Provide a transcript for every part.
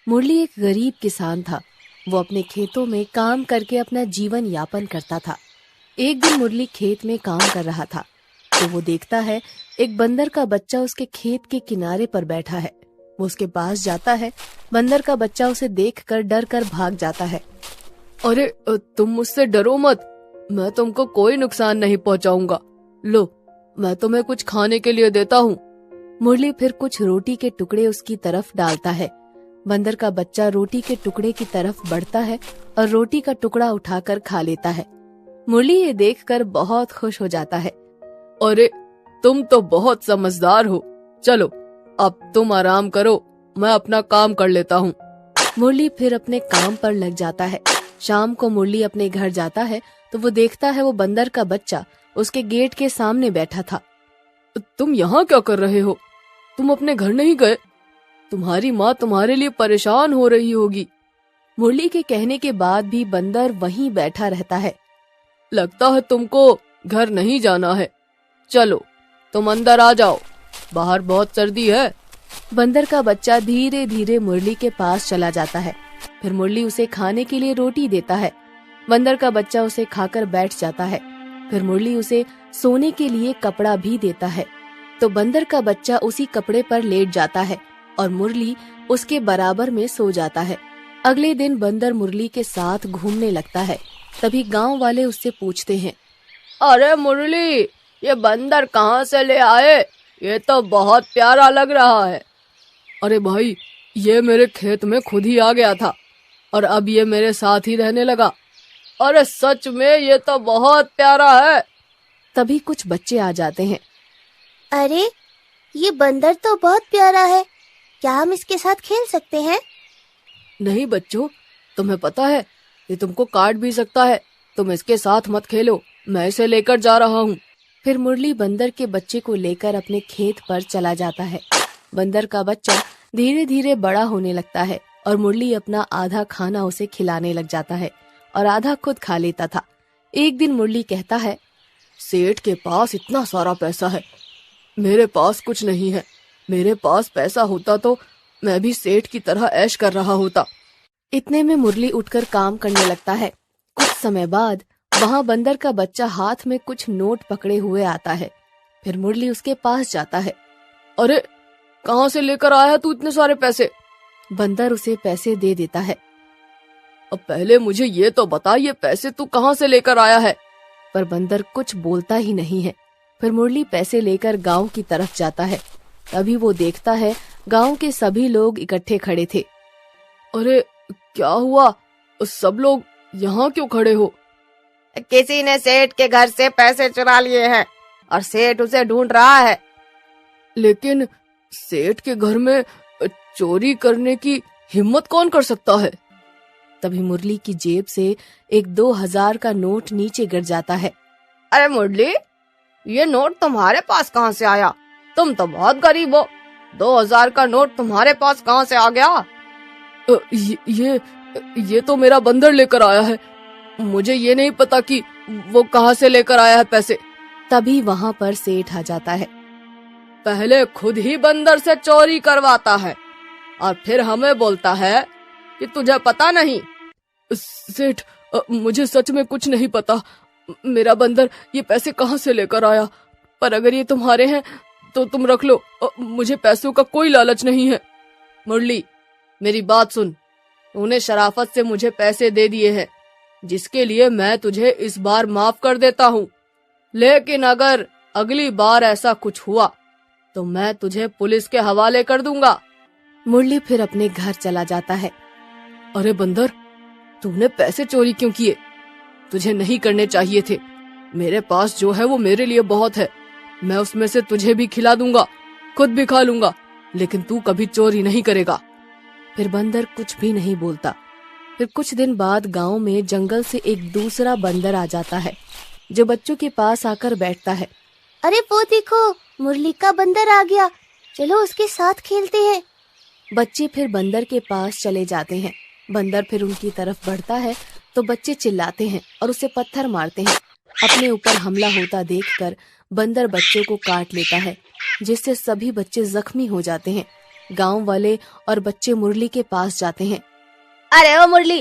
मुरली एक गरीब किसान था। वो अपने खेतों में काम करके अपना जीवन यापन करता था। एक दिन मुरली खेत में काम कर रहा था तो वो देखता है एक बंदर का बच्चा उसके खेत के किनारे पर बैठा है। वो उसके पास जाता है। बंदर का बच्चा उसे देखकर डर कर भाग जाता है। अरे तुम मुझसे डरो मत, मैं तुमको कोई नुकसान नहीं पहुंचाऊंगा। लो, मैं तुम्हें कुछ खाने के लिए देता हूँ। मुरली फिर कुछ रोटी के टुकड़े उसकी तरफ डालता है। बंदर का बच्चा रोटी के टुकड़े की तरफ बढ़ता है और रोटी का टुकड़ा उठाकर खा लेता है। मुरली ये देखकर बहुत खुश हो जाता है। अरे तुम तो बहुत समझदार हो, चलो अब तुम आराम करो, मैं अपना काम कर लेता हूँ। मुरली फिर अपने काम पर लग जाता है। शाम को मुरली अपने घर जाता है तो वो देखता है वो बंदर का बच्चा उसके गेट के सामने बैठा था। तुम यहाँ क्या कर रहे हो? तुम अपने घर नहीं गए? तुम्हारी माँ तुम्हारे लिए परेशान हो रही होगी। मुरली के कहने के बाद भी बंदर वहीं बैठा रहता है। लगता है तुमको घर नहीं जाना है, चलो तुम अंदर आ जाओ, बाहर बहुत सर्दी है। बंदर का बच्चा धीरे धीरे मुरली के पास चला जाता है। फिर मुरली उसे खाने के लिए रोटी देता है। बंदर का बच्चा उसे खाकर बैठ जाता है। फिर मुरली उसे सोने के लिए कपड़ा भी देता है तो बंदर का बच्चा उसी कपड़े पर लेट जाता है और मुरली उसके बराबर में सो जाता है। अगले दिन बंदर मुरली के साथ घूमने लगता है। तभी गांव वाले उससे पूछते हैं, अरे मुरली, ये बंदर कहाँ से ले आए? ये तो बहुत प्यारा लग रहा है। अरे भाई, ये मेरे खेत में खुद ही आ गया था और अब ये मेरे साथ ही रहने लगा। अरे सच में ये तो बहुत प्यारा है। तभी कुछ बच्चे आ जाते हैं। अरे ये बंदर तो बहुत प्यारा है, क्या हम इसके साथ खेल सकते हैं? नहीं बच्चों, तुम्हें पता है ये तुमको काट भी सकता है, तुम इसके साथ मत खेलो, मैं इसे लेकर जा रहा हूँ। फिर मुरली बंदर के बच्चे को लेकर अपने खेत पर चला जाता है। बंदर का बच्चा धीरे धीरे बड़ा होने लगता है और मुरली अपना आधा खाना उसे खिलाने लग जाता है और आधा खुद खा लेता था। एक दिन मुरली कहता है, सेठ के पास इतना सारा पैसा है, मेरे पास कुछ नहीं है। मेरे पास पैसा होता तो मैं भी सेठ की तरह ऐश कर रहा होता। इतने में मुरली उठकर काम करने लगता है। कुछ समय बाद वहाँ बंदर का बच्चा हाथ में कुछ नोट पकड़े हुए आता है। फिर मुरली उसके पास जाता है। अरे कहाँ से लेकर आया है तू इतने सारे पैसे? बंदर उसे पैसे दे देता है। अब पहले मुझे ये तो बता, ये पैसे तू कहाँ से लेकर आया है? पर बंदर कुछ बोलता ही नहीं है। फिर मुरली पैसे लेकर गांव की तरफ जाता है। तभी वो देखता है गांव के सभी लोग इकट्ठे खड़े थे। अरे क्या हुआ, सब लोग यहाँ क्यों खड़े हो? किसी ने सेठ के घर से पैसे चुरा लिए हैं और सेठ उसे ढूंढ रहा है। लेकिन सेठ के घर में चोरी करने की हिम्मत कौन कर सकता है? तभी मुरली की जेब से एक 2000 का नोट नीचे गिर जाता है। अरे मुरली, ये नोट तुम्हारे पास कहाँ से आया? तुम तो बहुत गरीब हो, 2000 का नोट तुम्हारे पास कहाँ से आ गया? ये तो मेरा बंदर लेकर आया है, मुझे ये नहीं पता कि वो कहाँ से लेकर आया है पैसे। तभी वहाँ पर सेठ आ जाता है। पहले खुद ही बंदर से चोरी करवाता है और फिर हमें बोलता है कि तुझे पता नहीं। सेठ, मुझे सच में कुछ नहीं पता, मेरा बंदर ये पैसे कहाँ से लेकर आया। पर अगर ये तुम्हारे हैं तो तुम रख लो, मुझे पैसों का कोई लालच नहीं है। मुरली, मेरी बात सुन, तूने शराफत से मुझे पैसे दे दिए हैं, जिसके लिए मैं तुझे इस बार माफ कर देता हूँ, लेकिन अगर अगली बार ऐसा कुछ हुआ तो मैं तुझे पुलिस के हवाले कर दूंगा। मुरली फिर अपने घर चला जाता है। अरे बंदर, तूने पैसे चोरी क्यों किए? तुझे नहीं करने चाहिए थे। मेरे पास जो है वो मेरे लिए बहुत है, मैं उसमें से तुझे भी खिला दूंगा, खुद भी खा लूंगा, लेकिन तू कभी चोरी नहीं करेगा। फिर बंदर कुछ भी नहीं बोलता। फिर कुछ दिन बाद गांव में जंगल से एक दूसरा बंदर आ जाता है, जो बच्चों के पास आकर बैठता है। अरे वो देखो, मुरली का बंदर आ गया, चलो उसके साथ खेलते हैं। बच्चे फिर बंदर के पास चले जाते हैं। बंदर फिर उनकी तरफ बढ़ता है तो बच्चे चिल्लाते हैं और उसे पत्थर मारते हैं। अपने ऊपर हमला होता देखकर बंदर बच्चों को काट लेता है, जिससे सभी बच्चे जख्मी हो जाते हैं। गांव वाले और बच्चे मुरली के पास जाते हैं। अरे ओ मुरली,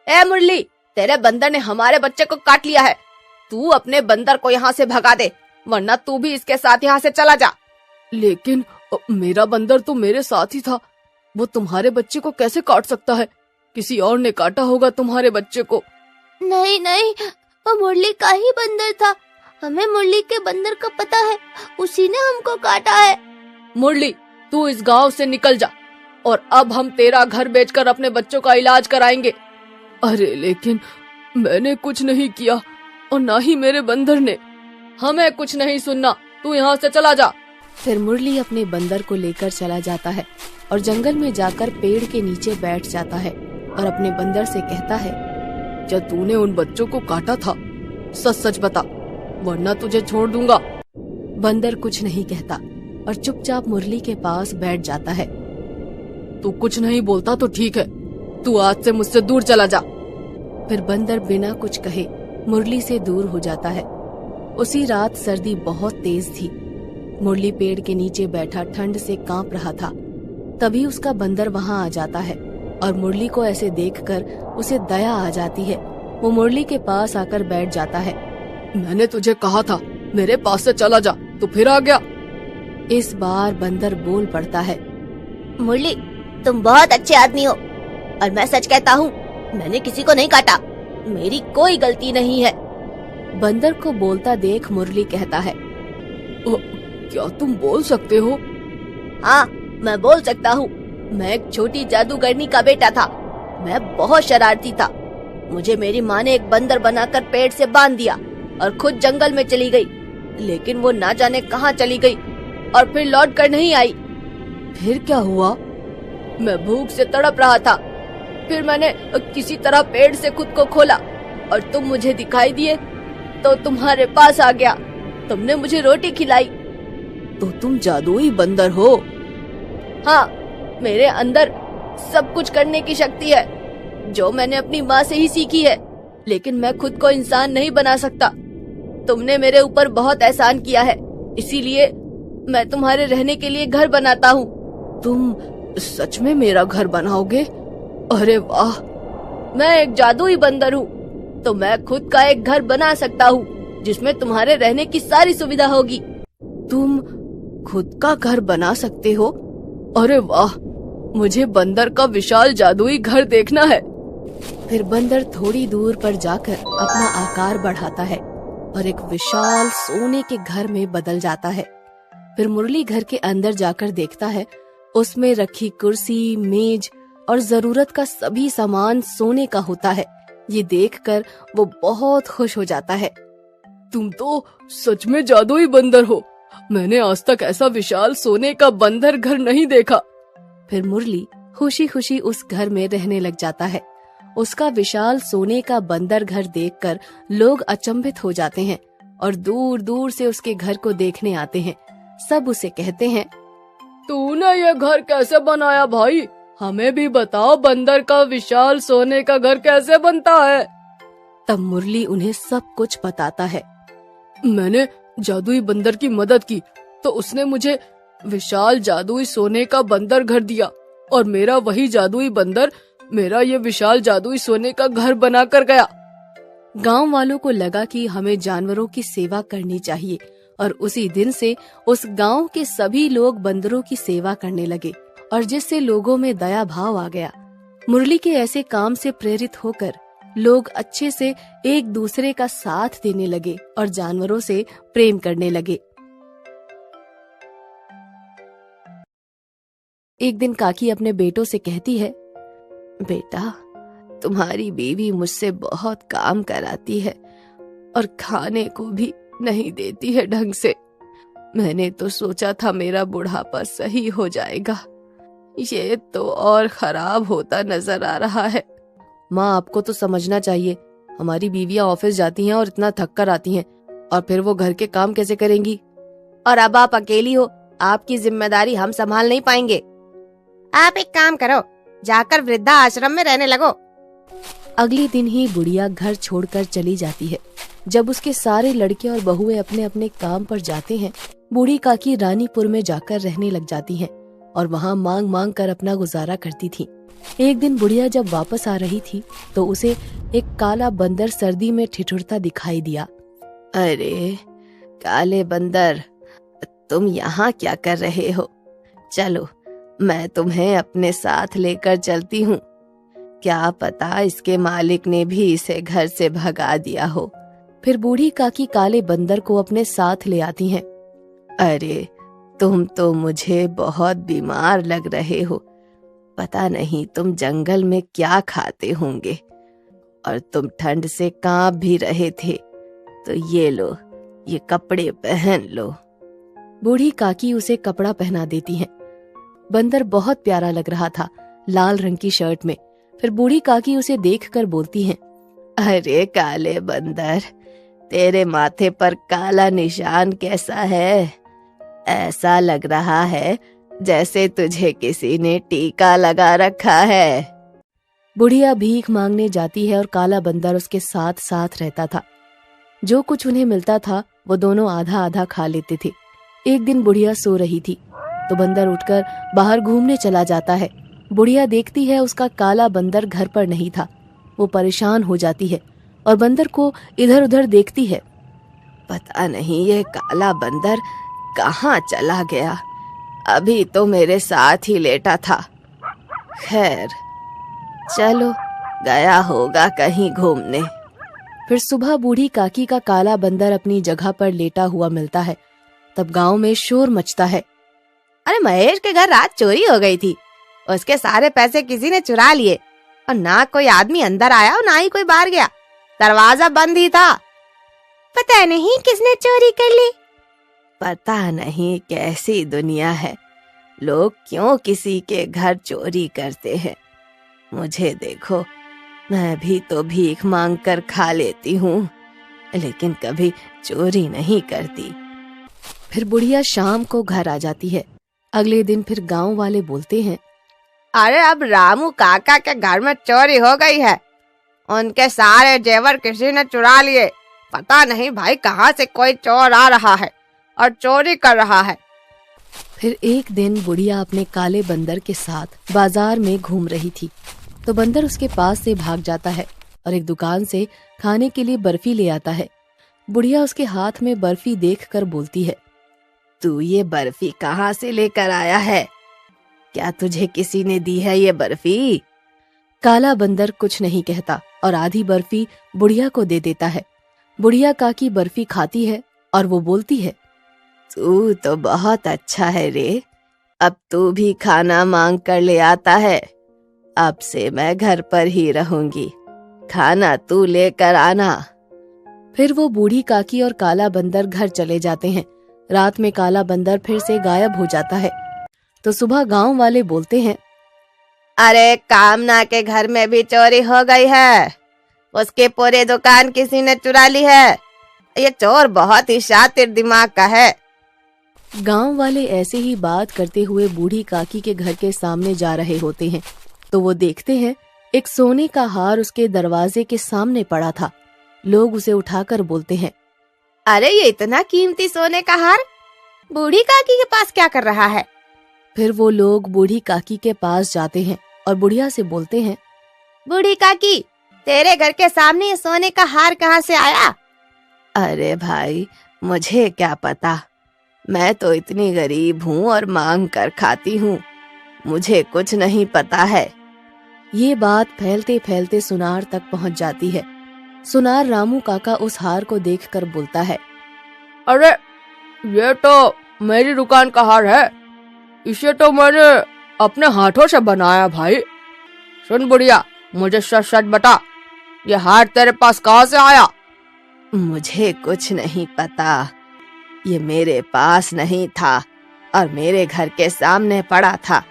ए मुरली, तेरे बंदर ने हमारे बच्चे को काट लिया है। तू अपने बंदर को यहाँ से भगा दे, वरना तू भी इसके साथ यहाँ से चला जा। लेकिन मेरा बंदर तो मेरे साथ ही था, वो तुम्हारे बच्चे को कैसे काट सकता है? किसी और ने काटा होगा तुम्हारे बच्चे को। नहीं नहीं, वो मुरली का ही बंदर था। हमें मुरली के बंदर का पता है, उसी ने हमको काटा है। मुरली, तू इस गांव से निकल जा, और अब हम तेरा घर बेचकर अपने बच्चों का इलाज कराएंगे। अरे लेकिन मैंने कुछ नहीं किया, और ना ही मेरे बंदर ने। हमें कुछ नहीं सुनना, तू यहाँ से चला जा। फिर मुरली अपने बंदर को लेकर चला जाता है और जंगल में जाकर पेड़ के नीचे बैठ जाता है और अपने बंदर से कहता है, जब तूने उन बच्चों को काटा था, सच सच बता, वरना तुझे छोड़ दूंगा। बंदर कुछ नहीं कहता और चुपचाप मुरली के पास बैठ जाता है। तू कुछ नहीं बोलता तो ठीक है, तू आज से मुझसे दूर चला जा। फिर बंदर बिना कुछ कहे मुरली से दूर हो जाता है। उसी रात सर्दी बहुत तेज थी। मुरली पेड़ के नीचे बैठा ठंड से कांप रहा था। तभी उसका बंदर वहां आ जाता है और मुरली को ऐसे देखकर उसे दया आ जाती है। वो मुरली के पास आकर बैठ जाता है। मैंने तुझे कहा था मेरे पास से चला जा, तू फिर आ गया। इस बार बंदर बोल पड़ता है, मुरली, तुम बहुत अच्छे आदमी हो, और मैं सच कहता हूँ, मैंने किसी को नहीं काटा, मेरी कोई गलती नहीं है। बंदर को बोलता देख मुरली कहता है, क्या तुम बोल सकते हो? हाँ, मैं बोल सकता हूँ। मैं एक छोटी जादूगरनी का बेटा था। मैं बहुत शरारती था। मुझे मेरी माँ ने एक बंदर बनाकर पेड़ से बांध दिया और खुद जंगल में चली गई। लेकिन वो ना जाने कहाँ चली गई और फिर लौट कर नहीं आई। फिर क्या हुआ? मैं भूख से तड़प रहा था। फिर मैंने किसी तरह पेड़ से खुद को खोला और तुम मुझे दिखाई दिए तो तुम्हारे पास आ गया। तुमने मुझे रोटी खिलाई। तो तुम जादुई बंदर हो? हाँ, मेरे अंदर सब कुछ करने की शक्ति है, जो मैंने अपनी माँ से ही सीखी है। लेकिन मैं खुद को इंसान नहीं बना सकता। तुमने मेरे ऊपर बहुत एहसान किया है, इसीलिए मैं तुम्हारे रहने के लिए घर बनाता हूँ। तुम सच में मेरा घर बनाओगे? अरे वाह! मैं एक जादुई बंदर हूँ, तो मैं खुद का एक घर बना सकता हूँ जिसमें तुम्हारे रहने की सारी सुविधा होगी। तुम खुद का घर बना सकते हो? अरे वाह! मुझे बंदर का विशाल जादुई घर देखना है। फिर बंदर थोड़ी दूर पर जाकर अपना आकार बढ़ाता है और एक विशाल सोने के घर में बदल जाता है। फिर मुरली घर के अंदर जाकर देखता है, उसमें रखी कुर्सी, मेज और जरूरत का सभी सामान सोने का होता है। ये देखकर वो बहुत खुश हो जाता है। तुम तो सच में जादुई बंदर हो। मैंने आज तक ऐसा विशाल सोने का बंदर घर नहीं देखा। फिर मुरली खुशी खुशी उस घर में रहने लग जाता है। उसका विशाल सोने का बंदर घर देखकर लोग अचंभित हो जाते हैं और दूर दूर से उसके घर को देखने आते हैं। सब उसे कहते हैं, तूने ये घर कैसे बनाया भाई? हमें भी बताओ, बंदर का विशाल सोने का घर कैसे बनता है? तब मुरली उन्हें सब कुछ बताता है। मैंने जादुई बंदर की मदद की तो उसने मुझे विशाल जादुई सोने का बंदर घर दिया, और मेरा वही जादुई बंदर मेरा ये विशाल जादुई सोने का घर बना कर गया। गांव वालों को लगा कि हमें जानवरों की सेवा करनी चाहिए, और उसी दिन से उस गांव के सभी लोग बंदरों की सेवा करने लगे, और जिससे लोगों में दया भाव आ गया। मुरली के ऐसे काम से प्रेरित होकर लोग अच्छे से एक दूसरे का साथ देने लगे और जानवरों से प्रेम करने लगे। एक दिन काकी अपने बेटों से कहती है, बेटा, तुम्हारी बीवी मुझसे बहुत काम कराती है और खाने को भी नहीं देती है ढंग से। मैंने तो सोचा था मेरा बुढ़ापा सही हो जाएगा, ये तो और खराब होता नजर आ रहा है। माँ, आपको तो समझना चाहिए, हमारी बीवियां ऑफिस जाती हैं और इतना थक कर आती हैं, और फिर वो घर के काम कैसे करेंगी? और अब आप अकेली हो, आपकी जिम्मेदारी हम संभाल नहीं पाएंगे। आप एक काम करो, जाकर वृद्धा आश्रम में रहने लगो। अगले दिन ही बुढ़िया घर छोड़कर चली जाती है। जब उसके सारे लड़के और बहुएं अपने अपने काम पर जाते हैं, बूढ़ी काकी रानीपुर में जाकर रहने लग जाती हैं। और वहाँ मांग मांग कर अपना गुजारा करती थी। एक दिन बुढ़िया जब वापस आ रही थी तो उसे एक काला बंदर सर्दी में ठिठुरता दिखाई दिया। अरे काले बंदर, तुम यहाँ क्या कर रहे हो? चलो, मैं तुम्हें अपने साथ लेकर चलती हूँ। क्या पता इसके मालिक ने भी इसे घर से भगा दिया हो। फिर बूढ़ी काकी काले बंदर को अपने साथ ले आती हैं। अरे तुम तो मुझे बहुत बीमार लग रहे हो। पता नहीं तुम जंगल में क्या खाते होंगे, और तुम ठंड से कांप भी रहे थे। तो ये लो, ये कपड़े पहन लो। बूढ़ी काकी उसे कपड़ा पहना देती हैं। बंदर बहुत प्यारा लग रहा था, लाल रंग की शर्ट में। फिर बूढ़ी काकी उसे देखकर बोलती हैं, अरे काले बंदर, तेरे माथे पर काला निशान कैसा है? ऐसा लग रहा है जैसे तुझे किसी ने टीका लगा रखा है। बुढ़िया भीख मांगने जाती है और काला बंदर उसके साथ साथ रहता था। जो कुछ उन्हें मिलता था वो दोनों आधा आधा खा लेते थे। एक दिन बुढ़िया सो रही थी तो बंदर उठकर बाहर घूमने चला जाता है। बुढ़िया देखती है उसका काला बंदर घर पर नहीं था। वो परेशान हो जाती है और बंदर को इधर उधर देखती है। पता नहीं ये काला बंदर कहाँ चला गया। अभी तो मेरे साथ ही लेटा था। खैर, चलो, गया होगा कहीं घूमने। फिर सुबह बूढ़ी काकी का काला बंदर अपनी जगह पर लेटा हुआ मिलता है। तब गांव में शोर मचता है। अरे महेश के घर रात चोरी हो गई थी। उसके सारे पैसे किसी ने चुरा लिए, और ना कोई आदमी अंदर आया और ना ही कोई बाहर गया। दरवाजा बंद ही था। पता नहीं किसने चोरी कर ली। पता नहीं कैसी दुनिया है, लोग क्यों किसी के घर चोरी करते हैं। मुझे देखो, मैं भी तो भीख मांग कर खा लेती हूँ, लेकिन कभी चोरी नहीं करती। फिर बुढ़िया शाम को घर आ जाती है। अगले दिन फिर गांव वाले बोलते हैं, अरे अब रामू काका के घर में चोरी हो गई है। उनके सारे जेवर किसी ने चुरा लिए। पता नहीं भाई कहाँ से कोई चोर आ रहा है और चोरी कर रहा है। फिर एक दिन बुढ़िया अपने काले बंदर के साथ बाजार में घूम रही थी तो बंदर उसके पास से भाग जाता है और एक दुकान से खाने के लिए बर्फी ले आता है। बुढ़िया उसके हाथ में बर्फी देखकर बोलती है, तू ये बर्फी कहाँ से लेकर आया है? क्या तुझे किसी ने दी है ये बर्फी? काला बंदर कुछ नहीं कहता और आधी बर्फी बुढ़िया को दे देता है। बुढ़िया काकी बर्फी खाती है और वो बोलती है, तू तो बहुत अच्छा है रे। अब तू भी खाना मांग कर ले आता है। अब से मैं घर पर ही रहूंगी। खाना तू लेकर आना। फिर वो बूढ़ी काकी और काला बंदर घर चले जाते हैं। रात में काला बंदर फिर से गायब हो जाता है तो सुबह गांव वाले बोलते हैं, अरे कामना के घर में भी चोरी हो गई है। उसके पूरे दुकान किसी ने चुरा ली है। ये चोर बहुत ही शातिर दिमाग का है। गांव वाले ऐसे ही बात करते हुए बूढ़ी काकी के घर के सामने जा रहे होते हैं तो वो देखते हैं एक सोने का हार उसके दरवाजे के सामने पड़ा था। लोग उसे उठाकर बोलते हैं, अरे ये इतना कीमती सोने का हार बूढ़ी काकी के पास क्या कर रहा है? फिर वो लोग बूढ़ी काकी के पास जाते हैं और बुढ़िया से बोलते हैं, बूढ़ी काकी, तेरे घर के सामने ये सोने का हार कहाँ से आया? अरे भाई, मुझे क्या पता। मैं तो इतनी गरीब हूँ और मांग कर खाती हूँ। मुझे कुछ नहीं पता है। ये बात फैलते फैलते सुनार तक पहुँच जाती है। सुनार रामू काका उस हार को देखकर बोलता है, अरे ये तो मेरी दुकान का हार है। इसे तो मैंने अपने हाथों से बनाया भाई। सुन बुढ़िया, मुझे सच सच बता, ये हार तेरे पास कहाँ से आया? मुझे कुछ नहीं पता। ये मेरे पास नहीं था और मेरे घर के सामने पड़ा था।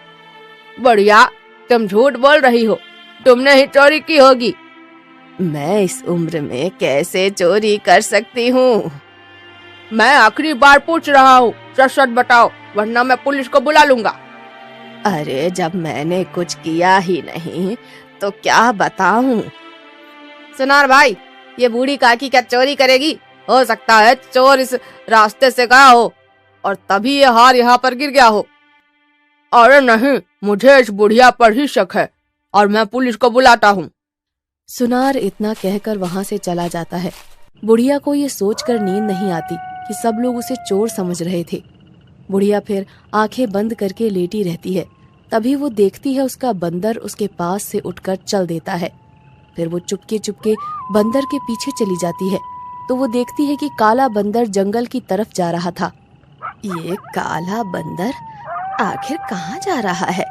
बढ़िया, तुम झूठ बोल रही हो। तुमने ही चोरी की होगी। मैं इस उम्र में कैसे चोरी कर सकती हूँ? मैं आखिरी बार पूछ रहा हूँ, सच सच बताओ, वरना मैं पुलिस को बुला लूंगा। अरे जब मैंने कुछ किया ही नहीं तो क्या बताऊं? सुनार भाई, ये बूढ़ी काकी क्या चोरी करेगी? हो सकता है चोर इस रास्ते से गया हो और तभी ये हार यहाँ पर गिर गया हो। अरे नहीं, मुझे इस बुढ़िया पर ही शक है और मैं पुलिस को बुलाता हूँ। सुनार इतना कहकर वहां से चला जाता है। बुढ़िया को ये सोचकर नींद नहीं आती कि सब लोग उसे चोर समझ रहे थे। बुढ़िया फिर आंखें बंद करके लेटी रहती है। तभी वो देखती है उसका बंदर उसके पास से उठकर चल देता है। फिर वो चुपके चुपके बंदर के पीछे चली जाती है तो वो देखती है कि काला बंदर जंगल की तरफ जा रहा था। ये काला बंदर आखिर कहाँ जा रहा है?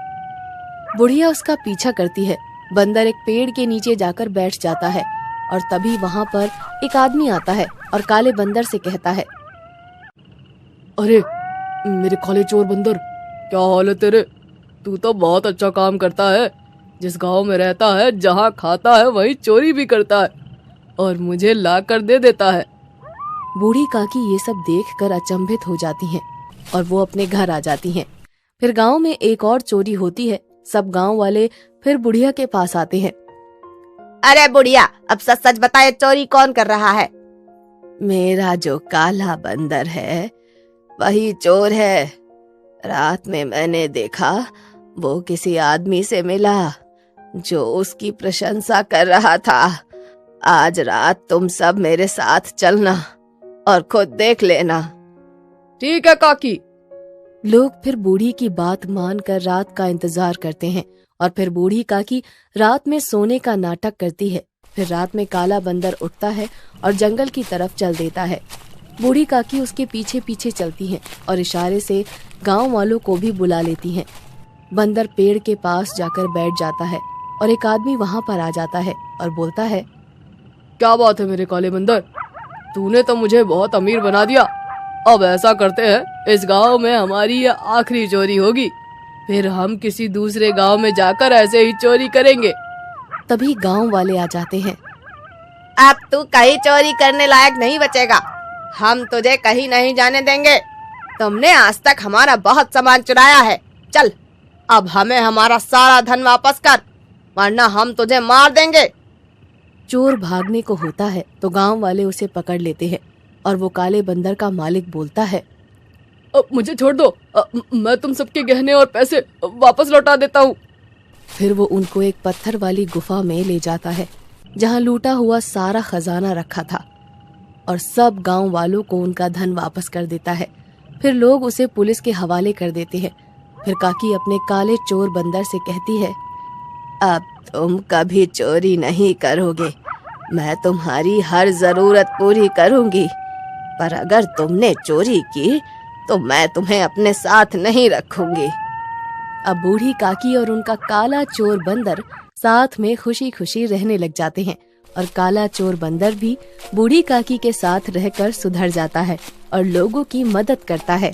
बुढ़िया उसका पीछा करती है। बंदर एक पेड़ के नीचे जाकर बैठ जाता है और तभी वहां पर एक आदमी आता है और काले बंदर से कहता है, अरे मेरे काले चोर बंदर, क्या हाल है तेरे? तू तो बहुत अच्छा काम करता है। जिस गांव में रहता है, जहां खाता है वहीं चोरी भी करता है और मुझे ला कर दे देता है। बूढ़ी काकी ये सब देखकर अचंभित हो जाती हैं और वो अपने घर आ जाती हैं। फिर गांव में एक और चोरी होती है। सब गांव वाले फिर बुढ़िया के पास आते हैं। अरे बुढ़िया, अब सच सच बताए, चोरी कौन कर रहा है? मेरा जो काला बंदर है वही चोर है। रात में मैंने देखा वो किसी आदमी से मिला जो उसकी प्रशंसा कर रहा था। आज रात तुम सब मेरे साथ चलना और खुद देख लेना। ठीक है काकी। लोग फिर बूढ़ी की बात मानकर रात का इंतजार करते हैं और फिर बूढ़ी काकी रात में सोने का नाटक करती है। फिर रात में काला बंदर उठता है और जंगल की तरफ चल देता है। बूढ़ी काकी उसके पीछे पीछे चलती हैं और इशारे से गांव वालों को भी बुला लेती हैं। बंदर पेड़ के पास जाकर बैठ जाता है और एक आदमी वहां पर आ जाता है और बोलता है, क्या बात है मेरे काले बंदर, तूने तो मुझे बहुत अमीर बना दिया। अब ऐसा करते हैं, इस गांव में हमारी ये आखिरी चोरी होगी, फिर हम किसी दूसरे गांव में जाकर ऐसे ही चोरी करेंगे। तभी गांव वाले आ जाते हैं। अब तू कहीं चोरी करने लायक नहीं बचेगा। हम तुझे कहीं नहीं जाने देंगे। तुमने आज तक हमारा बहुत सामान चुराया है। चल, अब हमें हमारा सारा धन वापस कर, वरना हम तुझे मार देंगे। चोर भागने को होता है तो गांव वाले उसे पकड़ लेते हैं और वो काले बंदर का मालिक बोलता है, मुझे छोड़ दो, मैं तुम सबके गहने और पैसे वापस लौटा देता हूँ। फिर वो उनको एक पत्थर वाली गुफा में ले जाता है जहाँ लूटा हुआ सारा खजाना रखा था और सब गांव वालों को उनका धन वापस कर देता है। फिर लोग उसे पुलिस के हवाले कर देते हैं। फिर काकी अपने काले चोर बंदर से कहती है, अब तुम कभी चोरी नहीं करोगे। मैं तुम्हारी हर जरूरत पूरी करूंगी, पर अगर तुमने चोरी की तो मैं तुम्हें अपने साथ नहीं रखूंगी। अब बूढ़ी काकी और उनका काला चोर बंदर साथ में खुशी खुशी रहने लग जाते हैं और काला चोर बंदर भी बूढ़ी काकी के साथ रहकर सुधर जाता है और लोगों की मदद करता है।